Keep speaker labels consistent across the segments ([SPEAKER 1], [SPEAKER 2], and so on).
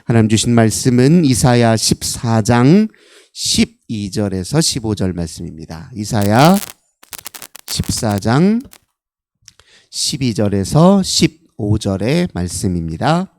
[SPEAKER 1] 하나님 주신 말씀은 이사야 14장 12절에서 15절 말씀입니다. 이사야 14장 12절에서 15절의 말씀입니다.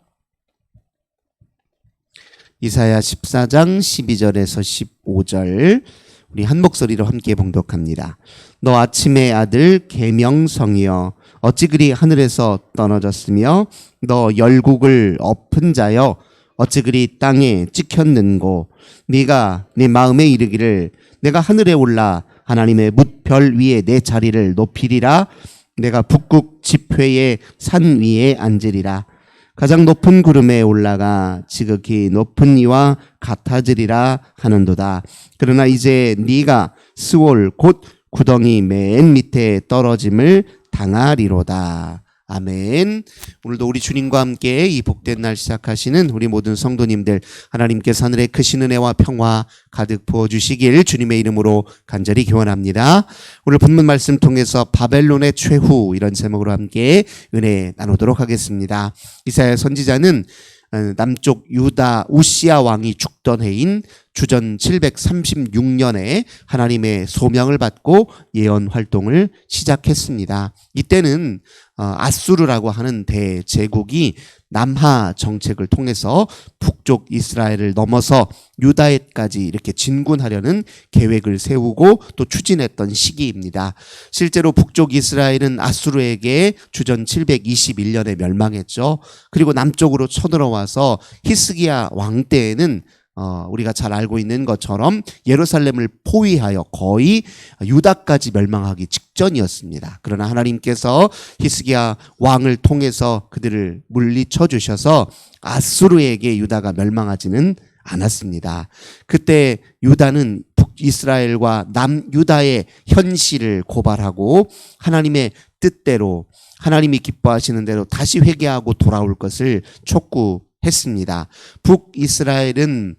[SPEAKER 1] 이사야 14장 12절에서 15절 우리 한 목소리로 함께 봉독합니다. 너 아침의 아들 계명성이여 어찌 그리 하늘에서 떨어졌으며 너 열국을 엎은 자여 어찌 그리 땅에 찍혔는고 네가 네 마음에 이르기를 내가 하늘에 올라 하나님의 뭇별 위에 내 자리를 높이리라 내가 북극 지폐의 산 위에 앉으리라 가장 높은 구름에 올라가 지극히 높은 이와 같아지리라 하는도다. 그러나 이제 네가 스올 곧 구덩이 맨 밑에 떨어짐을 당하리로다. 아멘. 오늘도 우리 주님과 함께 이 복된 날 시작하시는 우리 모든 성도님들 하나님께서 하늘의 크신 은혜와 평화 가득 부어주시길 주님의 이름으로 간절히 기원합니다. 오늘 본문 말씀 통해서 바벨론의 최후 이런 제목으로 함께 은혜 나누도록 하겠습니다. 이사야 선지자는 남쪽 유다 우시야 왕이 죽던 해인 주전 736년에 하나님의 소명을 받고 예언 활동을 시작했습니다. 이때는 아수르라고 하는 대제국이 남하 정책을 통해서 북쪽 이스라엘을 넘어서 유다에까지 이렇게 진군하려는 계획을 세우고 또 추진했던 시기입니다. 실제로 북쪽 이스라엘은 아수르에게 주전 721년에 멸망했죠. 그리고 남쪽으로 쳐들어와서 히스기야 왕 때에는 우리가 잘 알고 있는 것처럼 예루살렘을 포위하여 거의 유다까지 멸망하기 직전이었습니다. 그러나 하나님께서 히스기야 왕을 통해서 그들을 물리쳐 주셔서 아수르에게 유다가 멸망하지는 않았습니다. 그때 유다는 북이스라엘과 남유다의 현실을 고발하고 하나님의 뜻대로 하나님이 기뻐하시는 대로 다시 회개하고 돌아올 것을 촉구했습니다. 북이스라엘은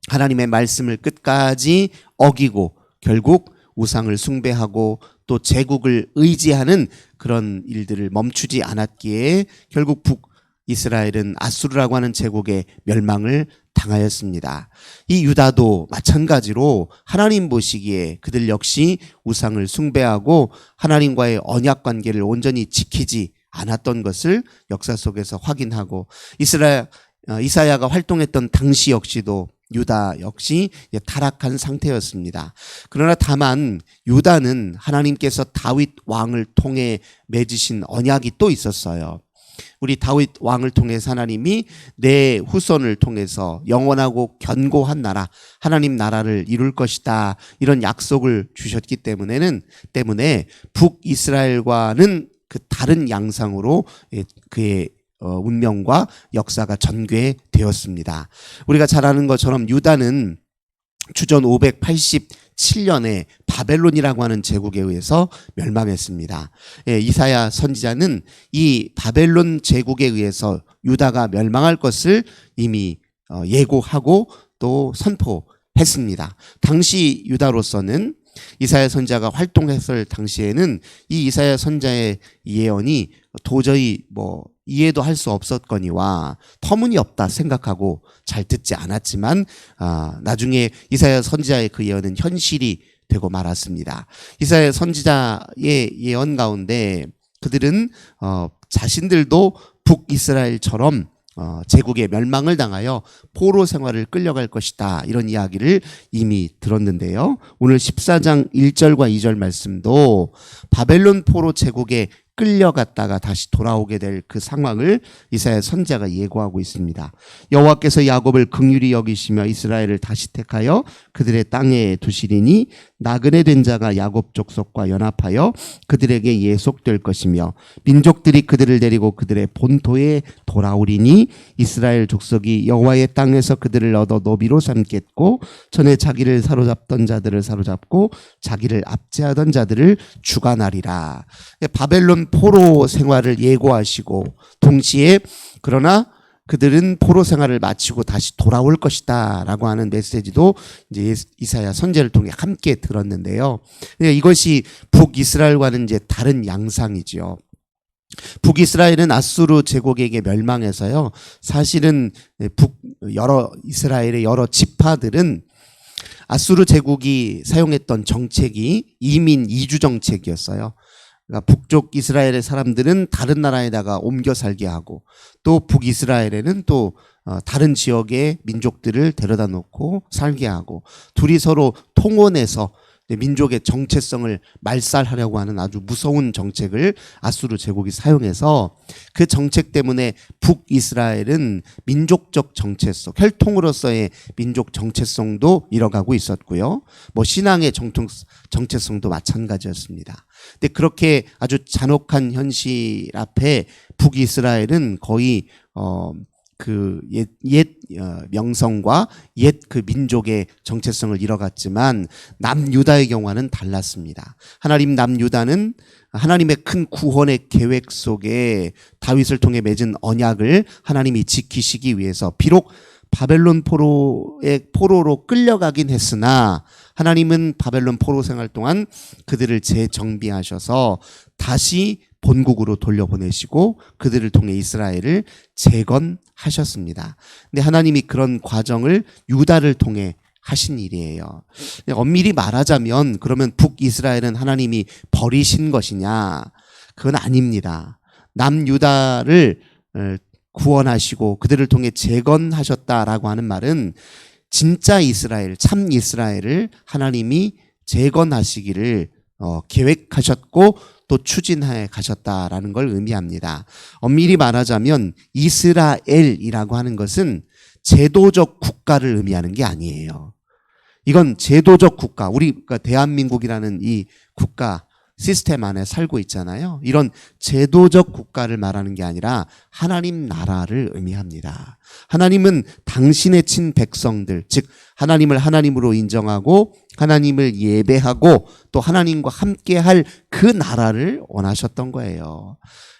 [SPEAKER 1] 하나님의 말씀을 끝까지 어기고 결국 우상을 숭배하고 또 제국을 의지하는 그런 일들을 멈추지 않았기에 결국 북이스라엘은 아수르라고 하는 제국의 멸망을 당하였습니다. 이 유다도 마찬가지로 하나님 보시기에 그들 역시 우상을 숭배하고 하나님과의 언약 관계를 온전히 지키지 않았던 것을 역사 속에서 확인하고 이사야가 활동했던 당시 역시도 유다 역시 타락한 상태였습니다. 그러나 다만 유다는 하나님께서 다윗 왕을 통해 맺으신 언약이 또 있었어요. 우리 다윗 왕을 통해서 하나님이 내 후손을 통해서 영원하고 견고한 나라, 하나님 나라를 이룰 것이다. 이런 약속을 주셨기 때문에 북이스라엘과는 그 다른 양상으로 그의 운명과 역사가 전개되었습니다. 우리가 잘 아는 것처럼 유다는 주전 587년에 바벨론이라고 하는 제국에 의해서 멸망했습니다. 이사야 선지자는 이 바벨론 제국에 의해서 유다가 멸망할 것을 이미 예고하고 또 선포했습니다. 당시 유다로서는 이사야 선지자가 활동했을 당시에는 이 이사야 선지자의 예언이 도저히 이해도 할 수 없었거니와 터무니없다 생각하고 잘 듣지 않았지만 나중에 이사야 선지자의 그 예언은 현실이 되고 말았습니다. 이사야 선지자의 예언 가운데 그들은 자신들도 북이스라엘처럼 제국의 멸망을 당하여 포로 생활을 끌려갈 것이다. 이런 이야기를 이미 들었는데요. 오늘 14장 1절과 2절 말씀도 바벨론 포로 제국에 끌려갔다가 다시 돌아오게 될 그 상황을 이사야 선지자가 예고하고 있습니다. 여호와께서 야곱을 긍휼히 여기시며 이스라엘을 다시 택하여 그들의 땅에 두시리니 나그네 된 자가 야곱 족속과 연합하여 그들에게 예속될 것이며 민족들이 그들을 데리고 그들의 본토에 돌아오리니 이스라엘 족속이 여호와의 땅에서 그들을 얻어 노비로 삼겠고 전에 자기를 사로잡던 자들을 사로잡고 자기를 압제하던 자들을 주관하리라. 바벨론 포로 생활을 예고하시고 동시에 그러나 그들은 포로 생활을 마치고 다시 돌아올 것이다 라고 하는 메시지도 이제 이사야 선지자를 통해 함께 들었는데요. 이것이 북이스라엘과는 이제 다른 양상이죠. 북이스라엘은 아수르 제국에게 멸망해서요. 사실은 이스라엘의 여러 지파들은 아수르 제국이 사용했던 정책이 이민 이주 정책이었어요. 그러니까 북쪽 이스라엘의 사람들은 다른 나라에다가 옮겨 살게 하고, 또 북이스라엘에는 또 다른 지역의 민족들을 데려다 놓고 살게 하고, 둘이 서로 통혼해서 민족의 정체성을 말살하려고 하는 아주 무서운 정책을 아수르 제국이 사용해서, 그 정책 때문에 북이스라엘은 민족적 정체성, 혈통으로서의 민족 정체성도 잃어가고 있었고요. 신앙의 정체성도 마찬가지였습니다. 근데 그렇게 아주 잔혹한 현실 앞에 북이스라엘은 거의 옛 명성과 옛 그 민족의 정체성을 잃어갔지만, 남유다의 경우는 달랐습니다. 남유다는 하나님의 큰 구원의 계획 속에 다윗을 통해 맺은 언약을 하나님이 지키시기 위해서 비록 바벨론 포로로 끌려가긴 했으나, 하나님은 바벨론 포로 생활 동안 그들을 재정비하셔서 다시 본국으로 돌려보내시고 그들을 통해 이스라엘을 재건하셨습니다. 근데 하나님이 그런 과정을 유다를 통해 하신 일이에요. 엄밀히 말하자면 그러면 북이스라엘은 하나님이 버리신 것이냐? 그건 아닙니다. 남유다를 구원하시고 그들을 통해 재건하셨다라고 하는 말은 진짜 이스라엘, 참 이스라엘을 하나님이 재건하시기를 계획하셨고 또 추진해 가셨다라는 걸 의미합니다. 엄밀히 말하자면 이스라엘이라고 하는 것은 제도적 국가를 의미하는 게 아니에요. 이건 제도적 국가, 우리가 대한민국이라는 이 국가 시스템 안에 살고 있잖아요. 이런 제도적 국가를 말하는 게 아니라 하나님 나라를 의미합니다. 하나님은 당신의 친 백성들, 즉 하나님을 하나님으로 인정하고 하나님을 예배하고 또 하나님과 함께할 그 나라를 원하셨던 거예요.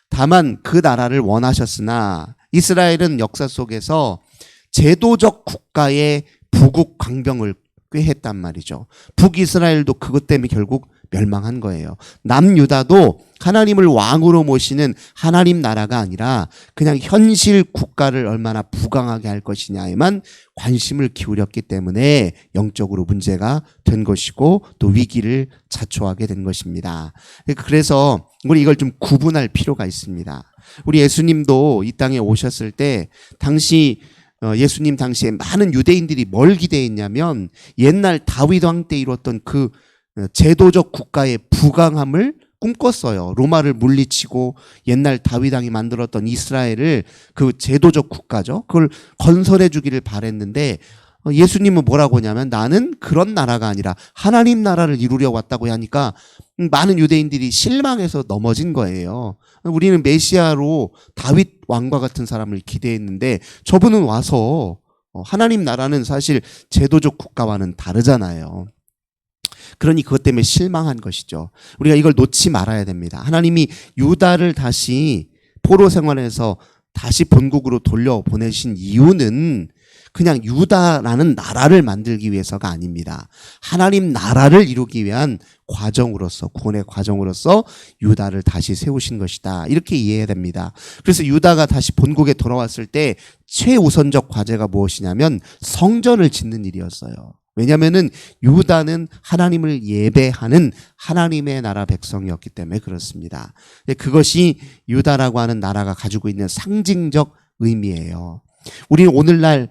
[SPEAKER 1] 다만 그 나라를 원하셨으나 이스라엘은 역사 속에서 제도적 국가의 부국 강병을 꾀했단 말이죠. 북이스라엘도 그것 때문에 결국 멸망한 거예요. 남유다도 하나님을 왕으로 모시는 하나님 나라가 아니라 그냥 현실 국가를 얼마나 부강하게 할 것이냐에만 관심을 기울였기 때문에 영적으로 문제가 된 것이고 또 위기를 자초하게 된 것입니다. 그래서 우리 이걸 좀 구분할 필요가 있습니다. 우리 예수님도 이 땅에 오셨을 때 예수님 당시에 많은 유대인들이 뭘 기대했냐면 옛날 다윗 왕 때 이뤘던 그 제도적 국가의 부강함을 꿈꿨어요. 로마를 물리치고 옛날 다윗 왕이 만들었던 이스라엘을, 그 제도적 국가죠, 그걸 건설해 주기를 바랬는데 예수님은 뭐라고 하냐면 나는 그런 나라가 아니라 하나님 나라를 이루려고 왔다고 하니까 많은 유대인들이 실망해서 넘어진 거예요. 우리는 메시아로 다윗 왕과 같은 사람을 기대했는데 저분은 와서 하나님 나라는 사실 제도적 국가와는 다르잖아요. 그러니 그것 때문에 실망한 것이죠. 우리가 이걸 놓지 말아야 됩니다. 하나님이 유다를 다시 포로 생활에서 다시 본국으로 돌려보내신 이유는 그냥 유다라는 나라를 만들기 위해서가 아닙니다. 하나님 나라를 이루기 위한 과정으로서, 구원의 과정으로서 유다를 다시 세우신 것이다, 이렇게 이해해야 됩니다. 그래서 유다가 다시 본국에 돌아왔을 때 최우선적 과제가 무엇이냐면 성전을 짓는 일이었어요. 왜냐하면은 유다는 하나님을 예배하는 하나님의 나라 백성이었기 때문에 그렇습니다. 그것이 유다라고 하는 나라가 가지고 있는 상징적 의미예요. 우리는 오늘날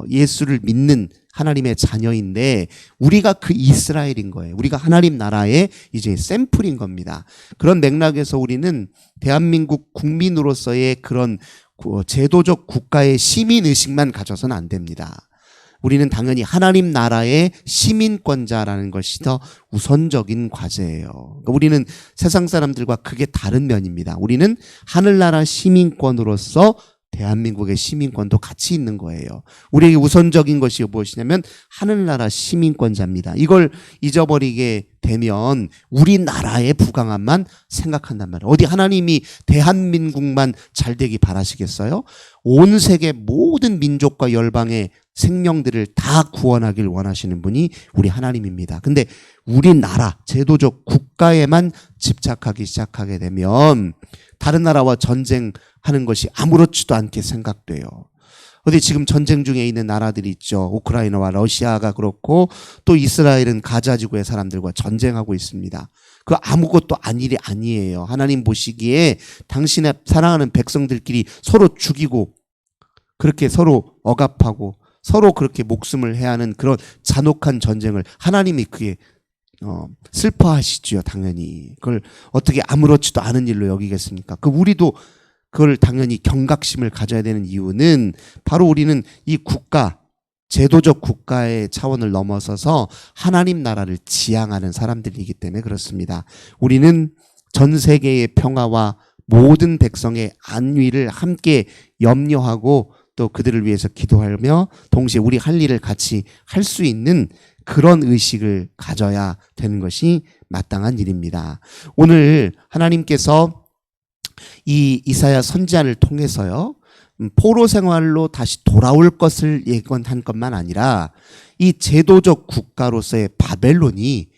[SPEAKER 1] 예수를 믿는 하나님의 자녀인데 우리가 그 이스라엘인 거예요. 우리가 하나님 나라의 이제 샘플인 겁니다. 그런 맥락에서 우리는 대한민국 국민으로서의 그런 제도적 국가의 시민의식만 가져서는 안 됩니다. 우리는 당연히 하나님 나라의 시민권자라는 것이 더 우선적인 과제예요. 그러니까 우리는 세상 사람들과 크게 다른 면입니다. 우리는 하늘나라 시민권으로서 대한민국의 시민권도 같이 있는 거예요. 우리에게 우선적인 것이 무엇이냐면 하늘나라 시민권자입니다. 이걸 잊어버리게 되면 우리나라의 부강함만 생각한단 말이에요. 어디 하나님이 대한민국만 잘 되기 바라시겠어요? 온 세계 모든 민족과 열방의 생명들을 다 구원하길 원하시는 분이 우리 하나님입니다. 근데 우리나라 제도적 국가에만 집착하기 시작하게 되면 다른 나라와 전쟁하는 것이 아무렇지도 않게 생각돼요. 어디 지금 전쟁 중에 있는 나라들이 있죠. 우크라이나와 러시아가 그렇고 또 이스라엘은 가자 지구의 사람들과 전쟁하고 있습니다. 그 아무것도 아닌 일이 아니에요. 하나님 보시기에 당신의 사랑하는 백성들끼리 서로 죽이고 그렇게 서로 억압하고 서로 그렇게 목숨을 해야 하는 그런 잔혹한 전쟁을 하나님이 그게 슬퍼하시지요. 당연히 그걸 어떻게 아무렇지도 않은 일로 여기겠습니까? 우리도 그걸 당연히 경각심을 가져야 되는 이유는 바로 우리는 이 국가, 제도적 국가의 차원을 넘어서서 하나님 나라를 지향하는 사람들이기 때문에 그렇습니다. 우리는 전 세계의 평화와 모든 백성의 안위를 함께 염려하고 또 그들을 위해서 기도하며 동시에 우리 할 일을 같이 할 수 있는 그런 의식을 가져야 되는 것이 마땅한 일입니다. 오늘 하나님께서 이 이사야 선지자를 통해서요, 포로 생활로 다시 돌아올 것을 예언한 것만 아니라 이 제도적 국가로서의 바벨론이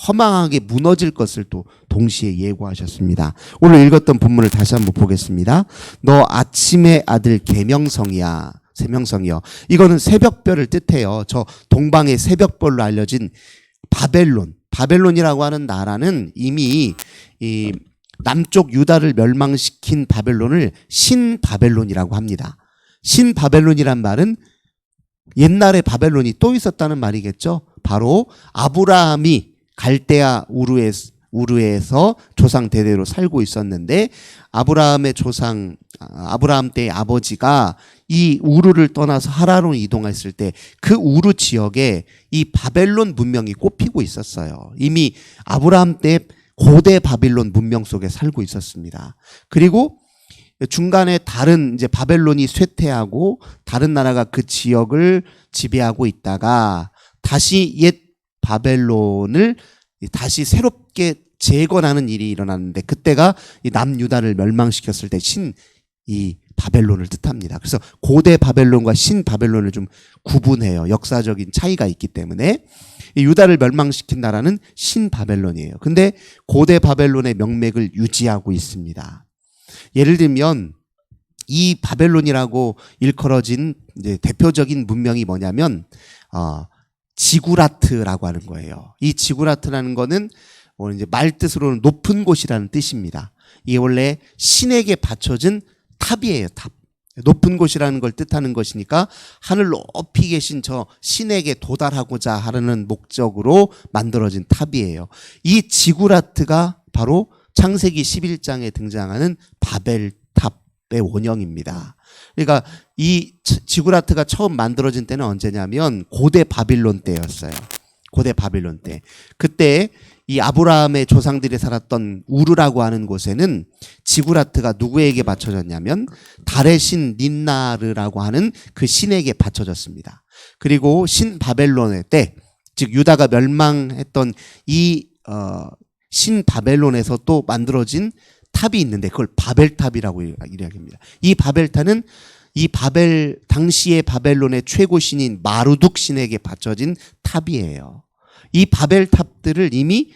[SPEAKER 1] 허망하게 무너질 것을 또 동시에 예고하셨습니다. 오늘 읽었던 본문을 다시 한번 보겠습니다. 너 아침의 아들 계명성이야. 세명성이요. 이거는 새벽별을 뜻해요. 저 동방의 새벽별로 알려진 바벨론이라고 하는 나라는 이미 이 남쪽 유다를 멸망시킨 바벨론을 신바벨론이라고 합니다. 신바벨론이란 말은 옛날에 바벨론이 또 있었다는 말이겠죠. 바로 아브라함이 갈대아 우르에서 조상 대대로 살고 있었는데 아브라함의 조상 아브라함 때의 아버지가 이 우르를 떠나서 하란으로 이동했을 때 그 우르 지역에 이 바벨론 문명이 꼽히고 있었어요. 이미 아브라함 때 고대 바빌론 문명 속에 살고 있었습니다. 그리고 중간에 다른 이제 바벨론이 쇠퇴하고 다른 나라가 그 지역을 지배하고 있다가 다시 옛 바벨론을 다시 새롭게 재건하는 일이 일어났는데 그때가 이 남유다를 멸망시켰을 때 이 바벨론을 뜻합니다. 그래서 고대 바벨론과 신 바벨론을 좀 구분해요. 역사적인 차이가 있기 때문에 이 유다를 멸망시킨 나라는 신 바벨론이에요. 근데 고대 바벨론의 명맥을 유지하고 있습니다. 예를 들면 이 바벨론이라고 일컬어진 이제 대표적인 문명이 뭐냐면 지구라트라고 하는 거예요. 이 지구라트라는 거는 이제 말 뜻으로는 높은 곳이라는 뜻입니다. 이게 원래 신에게 바쳐진 탑이에요. 탑. 높은 곳이라는 걸 뜻하는 것이니까 하늘 높이 계신 저 신에게 도달하고자 하는 목적으로 만들어진 탑이에요. 이 지구라트가 바로 창세기 11장에 등장하는 바벨탑의 원형입니다. 그러니까 이 지구라트가 처음 만들어진 때는 언제냐면 고대 바빌론 때였어요. 고대 바빌론 때. 그때 이 아브라함의 조상들이 살았던 우르라고 하는 곳에는 지구라트가 누구에게 바쳐졌냐면 달의 신 닌나르라고 하는 그 신에게 바쳐졌습니다. 그리고 신 바벨론의 때, 즉 유다가 멸망했던 이 신 바벨론에서 또 만들어진 탑이 있는데 그걸 바벨탑이라고 이야기합니다. 이 바벨탑은 당시의 바벨론의 최고 신인 마루둑 신에게 바쳐진 탑이에요. 이 바벨탑들을 이미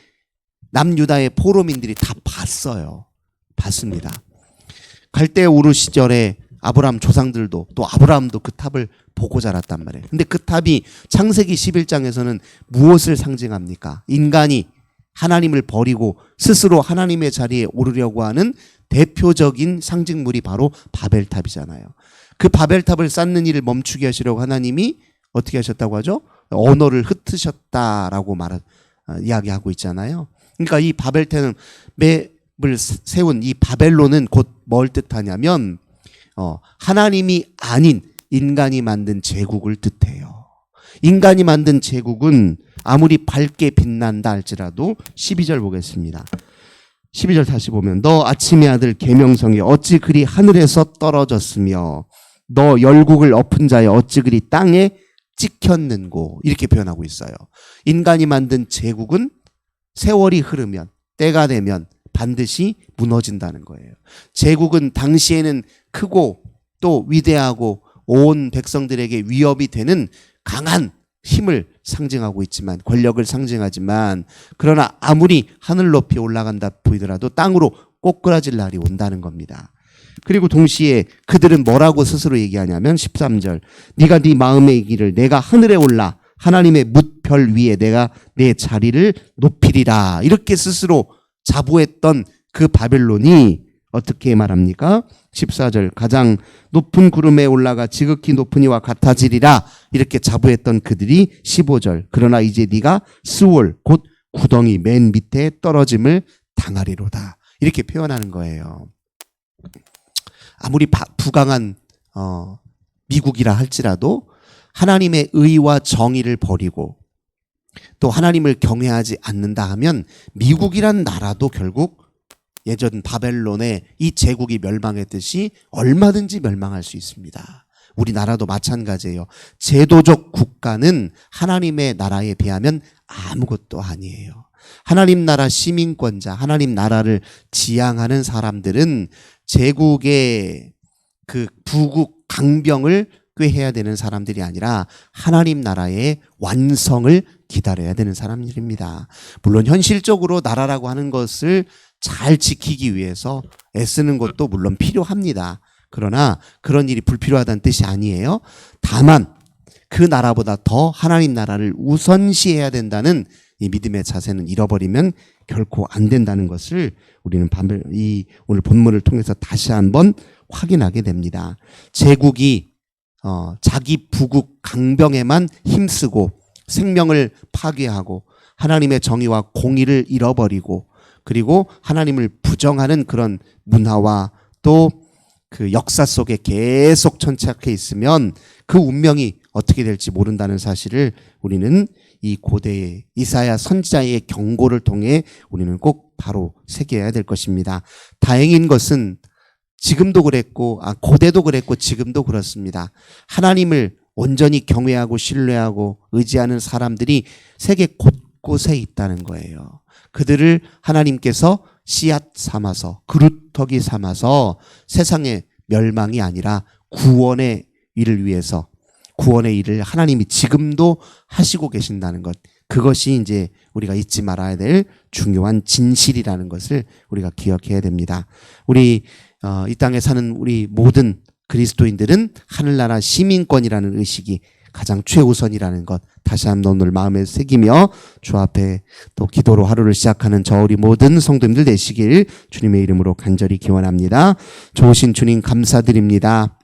[SPEAKER 1] 남유다의 포로민들이 다 봤습니다. 갈대 우르 시절에 아브라함 조상들도 또 아브라함도 그 탑을 보고 자랐단 말이에요. 근데 그 탑이 창세기 11장에서는 무엇을 상징합니까? 인간이 하나님을 버리고 스스로 하나님의 자리에 오르려고 하는 대표적인 상징물이 바로 바벨탑이잖아요. 그 바벨탑을 쌓는 일을 멈추게 하시려고 하나님이 어떻게 하셨다고 하죠? 언어를 흩으셨다라고 이야기하고 있잖아요. 그러니까 이 바벨탑을 세운 이 바벨론은 곧 뭘 뜻하냐면 하나님이 아닌 인간이 만든 제국을 뜻해요. 인간이 만든 제국은 아무리 밝게 빛난다 할지라도 12절 보겠습니다. 12절 다시 보면 너 아침의 아들 계명성이 어찌 그리 하늘에서 떨어졌으며 너 열국을 엎은 자여 어찌 그리 땅에 찍혔는고 이렇게 표현하고 있어요. 인간이 만든 제국은 세월이 흐르면, 때가 되면 반드시 무너진다는 거예요. 제국은 당시에는 크고 또 위대하고 온 백성들에게 위협이 되는 강한 힘을 상징하고 있지만, 권력을 상징하지만, 그러나 아무리 하늘 높이 올라간다 보이더라도 땅으로 꼬꾸라질 날이 온다는 겁니다. 그리고 동시에 그들은 뭐라고 스스로 얘기하냐면 13절, 네가 네 마음에 이기를 내가 하늘에 올라 하나님의 뭇별 위에 내가 내 자리를 높이리라, 이렇게 스스로 자부했던 그 바벨론이 어떻게 말합니까? 14절, 가장 높은 구름에 올라가 지극히 높은 이와 같아지리라, 이렇게 자부했던 그들이 15절, 그러나 이제 네가 스올 곧 구덩이 맨 밑에 떨어짐을 당하리로다, 이렇게 표현하는 거예요. 아무리 부강한 미국이라 할지라도 하나님의 의와 정의를 버리고 또 하나님을 경외하지 않는다 하면 미국이란 나라도 결국 예전 바벨론의 이 제국이 멸망했듯이 얼마든지 멸망할 수 있습니다. 우리나라도 마찬가지예요. 제도적 국가는 하나님의 나라에 비하면 아무것도 아니에요. 하나님 나라 시민권자, 하나님 나라를 지향하는 사람들은 제국의 그 부국 강병을 꾀해야 되는 사람들이 아니라 하나님 나라의 완성을 기다려야 되는 사람들입니다. 물론 현실적으로 나라라고 하는 것을 잘 지키기 위해서 애쓰는 것도 물론 필요합니다. 그러나 그런 일이 불필요하다는 뜻이 아니에요. 다만 그 나라보다 더 하나님 나라를 우선시해야 된다는 이 믿음의 자세는 잃어버리면 결코 안 된다는 것을 우리는 오늘 본문을 통해서 다시 한번 확인하게 됩니다. 제국이 자기 부국 강병에만 힘쓰고 생명을 파괴하고 하나님의 정의와 공의를 잃어버리고, 그리고 하나님을 부정하는 그런 문화와 또 그 역사 속에 계속 천착해 있으면 그 운명이 어떻게 될지 모른다는 사실을 우리는 이 고대의 이사야 선지자의 경고를 통해 우리는 꼭 바로 새겨야 될 것입니다. 다행인 것은 지금도 그랬고, 고대도 그랬고 지금도 그렇습니다. 하나님을 온전히 경외하고 신뢰하고 의지하는 사람들이 세계 곳곳에 있다는 거예요. 그들을 하나님께서 씨앗 삼아서, 그루터기 삼아서 세상의 멸망이 아니라 구원의 일을 위해서, 구원의 일을 하나님이 지금도 하시고 계신다는 것, 그것이 이제 우리가 잊지 말아야 될 중요한 진실이라는 것을 우리가 기억해야 됩니다. 우리 이 땅에 사는 우리 모든 그리스도인들은 하늘나라 시민권이라는 의식이 가장 최우선이라는 것, 다시 한번 오늘 마음에 새기며 주 앞에 또 기도로 하루를 시작하는 저 우리 모든 성도님들 되시길 주님의 이름으로 간절히 기원합니다. 좋으신 주님 감사드립니다.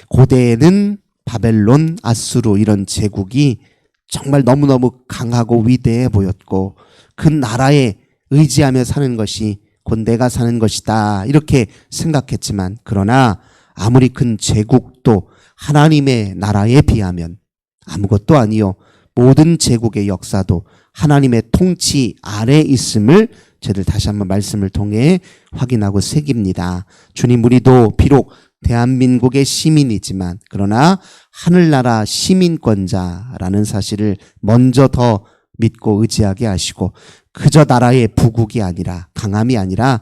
[SPEAKER 1] 고대에는 바벨론, 아수르 이런 제국이 정말 너무너무 강하고 위대해 보였고, 그 나라에 의지하며 사는 것이 곧 내가 사는 것이다, 이렇게 생각했지만, 그러나 아무리 큰 제국도 하나님의 나라에 비하면 아무것도 아니요, 모든 제국의 역사도 하나님의 통치 아래 있음을 저희들 다시 한번 말씀을 통해 확인하고 새깁니다. 주님, 우리도 비록 대한민국의 시민이지만 그러나 하늘나라 시민권자라는 사실을 먼저 더 믿고 의지하게 하시고, 그저 나라의 부국이 아니라, 강함이 아니라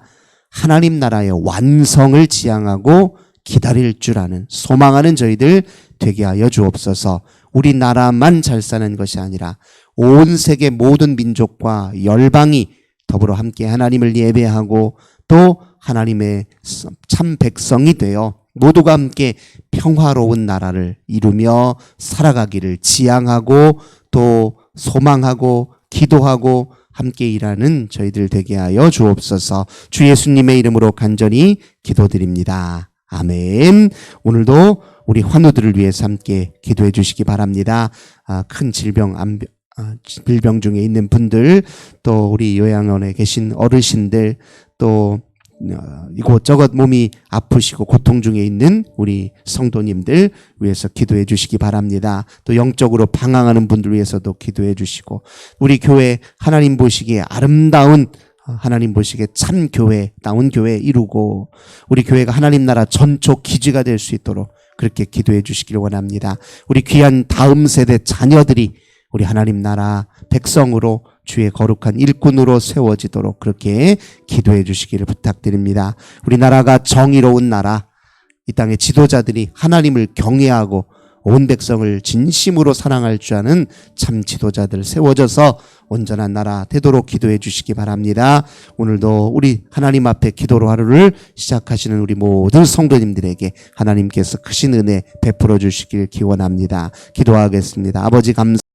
[SPEAKER 1] 하나님 나라의 완성을 지향하고 기다릴 줄 아는, 소망하는 저희들 되게 하여 주옵소서. 우리나라만 잘 사는 것이 아니라 온 세계 모든 민족과 열방이 더불어 함께 하나님을 예배하고 또 하나님의 참 백성이 되어 모두가 함께 평화로운 나라를 이루며 살아가기를 지향하고 또 소망하고 기도하고 함께 일하는 저희들 되게 하여 주옵소서. 주 예수님의 이름으로 간절히 기도드립니다. 아멘. 오늘도 우리 환우들을 위해서 함께 기도해 주시기 바랍니다. 큰 질병 중에 있는 분들, 또 우리 요양원에 계신 어르신들, 또 이곳저곳 몸이 아프시고 고통 중에 있는 우리 성도님들 위해서 기도해 주시기 바랍니다. 또 영적으로 방황하는 분들 위해서도 기도해 주시고, 우리 교회 하나님 보시기에 아름다운, 하나님 보시기에 참 교회다운 교회 이루고 우리 교회가 하나님 나라 전초 기지가 될 수 있도록 그렇게 기도해 주시기를 원합니다. 우리 귀한 다음 세대 자녀들이 우리 하나님 나라 백성으로 주의 거룩한 일꾼으로 세워지도록 그렇게 기도해 주시기를 부탁드립니다. 우리나라가 정의로운 나라, 이 땅의 지도자들이 하나님을 경외하고 온 백성을 진심으로 사랑할 줄 아는 참 지도자들 세워져서 온전한 나라 되도록 기도해 주시기 바랍니다. 오늘도 우리 하나님 앞에 기도로 하루를 시작하시는 우리 모든 성도님들에게 하나님께서 크신 은혜 베풀어 주시길 기원합니다. 기도하겠습니다. 아버지 감사합니다.